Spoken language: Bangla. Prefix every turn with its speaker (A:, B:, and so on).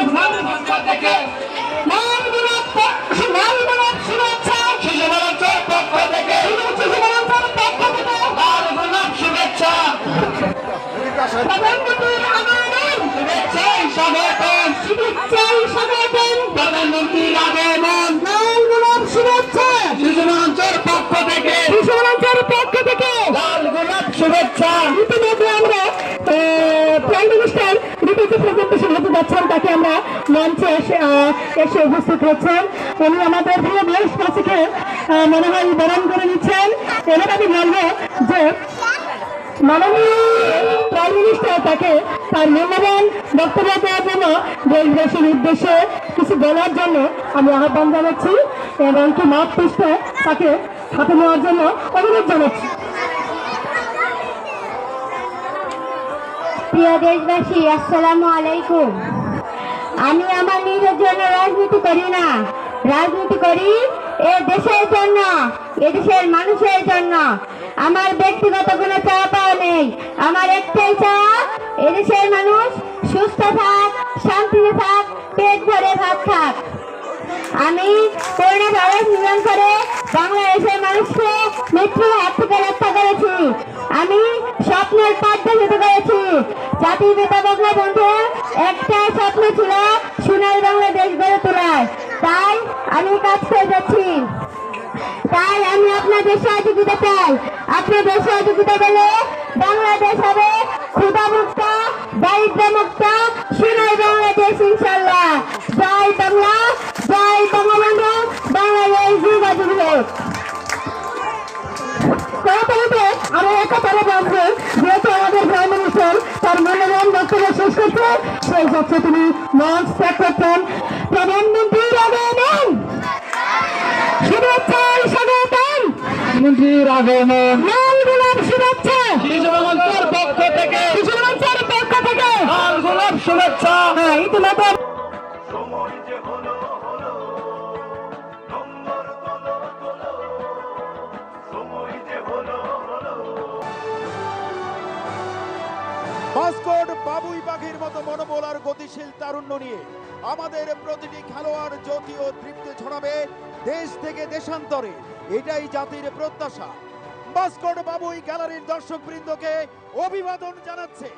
A: নারায়ণগঞ্জ থেকে লাল গোলাপ শুভেচ্ছা শিশু মঞ্চের পক্ষ থেকে লাল গোলাপ শুভেচ্ছা প্রধানমন্ত্রীর আগমন শুভেচ্ছায় স্বাগতম প্রধানমন্ত্রীর আগমন লাল গোলাপ শুভেচ্ছা শিশু মঞ্চের পক্ষ থেকে লাল গোলাপ শুভেচ্ছা। ইতিমধ্যে আমরা প্রাইম মিনিস্টার প্রেজেন্টেশন হতে যাচ্ছেন, তাকে আমরা মঞ্চে এসে উপস্থিত হচ্ছেন। উনি আমাদের প্রিয় দেশবাসীকে মনে হয় বরণ করে নিচ্ছেন। এবার আমি বলবো যে মাননীয় প্রাইম মিনিস্টার তাকে তার মূল্যবান বক্তব্য দেওয়ার জন্য দেশবাসীর উদ্দেশ্যে কিছু বলার জন্য আমি আহ্বান জানাচ্ছি এবং কি মাঠ পৃষ্ঠে তাকে হাতে নেওয়ার জন্য অনুরোধ জানাচ্ছি।
B: প্রিয় দেশবাসী, আসসালামু আলাইকুম। আমি আমার নিজের জন্য রাজনীতি করি না, রাজনীতি করি এ দেশের জন্য, এদেশের মানুষের জন্য। আমার ব্যক্তিগত কোনো চাওয়া পাওয়া নেই। আমার একটাই চাওয়া, এদেশের মানুষ সুস্থ থাক, শান্তিতে থাক, পেট ভরে ভাত খাক। আমি করোনা ভাইরাস নিধন করে বাংলাদেশের মানুষকে মৃত্যুর হাত থেকে রক্ষা করেছি। আমি স্বপ্নের পথে যেতে করেছি। জাতির পিতা বঙ্গবন্ধুর একটা স্বপ্ন ছিল সোনার বাংলাদেশ গড়ে তোলার। তাই আমি কাজ করে যাচ্ছি। তাই আমি আপনাদের সহযোগিতা চাই। আপনাদের সহযোগিতা পেলে বাংলাদেশ হবে ক্ষুধামুক্ত, দারিদ্র মুক্ত, সোনার বাংলাদেশ ইনশাল্লাহ। জয় বাংলা, জয় বঙ্গবন্ধু, বাংলাদেশ যুগাযুগ হোক। আমরা একতারে বলবো, যেহেতু আমাদের প্রাইম মিনিস্টার তার মূল্যবান বক্তব্য শেষ করছে, সেই হচ্ছে তিনি মঞ্চ ত্যাগ করতেন। প্রধানমন্ত্রীর আগমন শুভেচ্ছায় স্বাগতম,
A: মন্ত্রীর আগমন
B: লাল গোলাপ শুভেচ্ছা
A: শিশু মঞ্চের পক্ষ থেকে লাল গোলাপ শুভেচ্ছা।
B: হ্যাঁ, ইতিমধ্যে
C: মাস্কট বাবুই পাখির মতো মনোবল আর গতিশীল তারুণ্য নিয়ে আমাদের প্রতিটি খেলোয়াড় জ্যোতি ও তৃপ্তি ছড়াবে দেশ থেকে দেশান্তরে। এটাই জাতির প্রত্যাশা। মাস্কট বাবুই গ্যালারির দর্শকবৃন্দকে অভিবাদন জানাচ্ছে।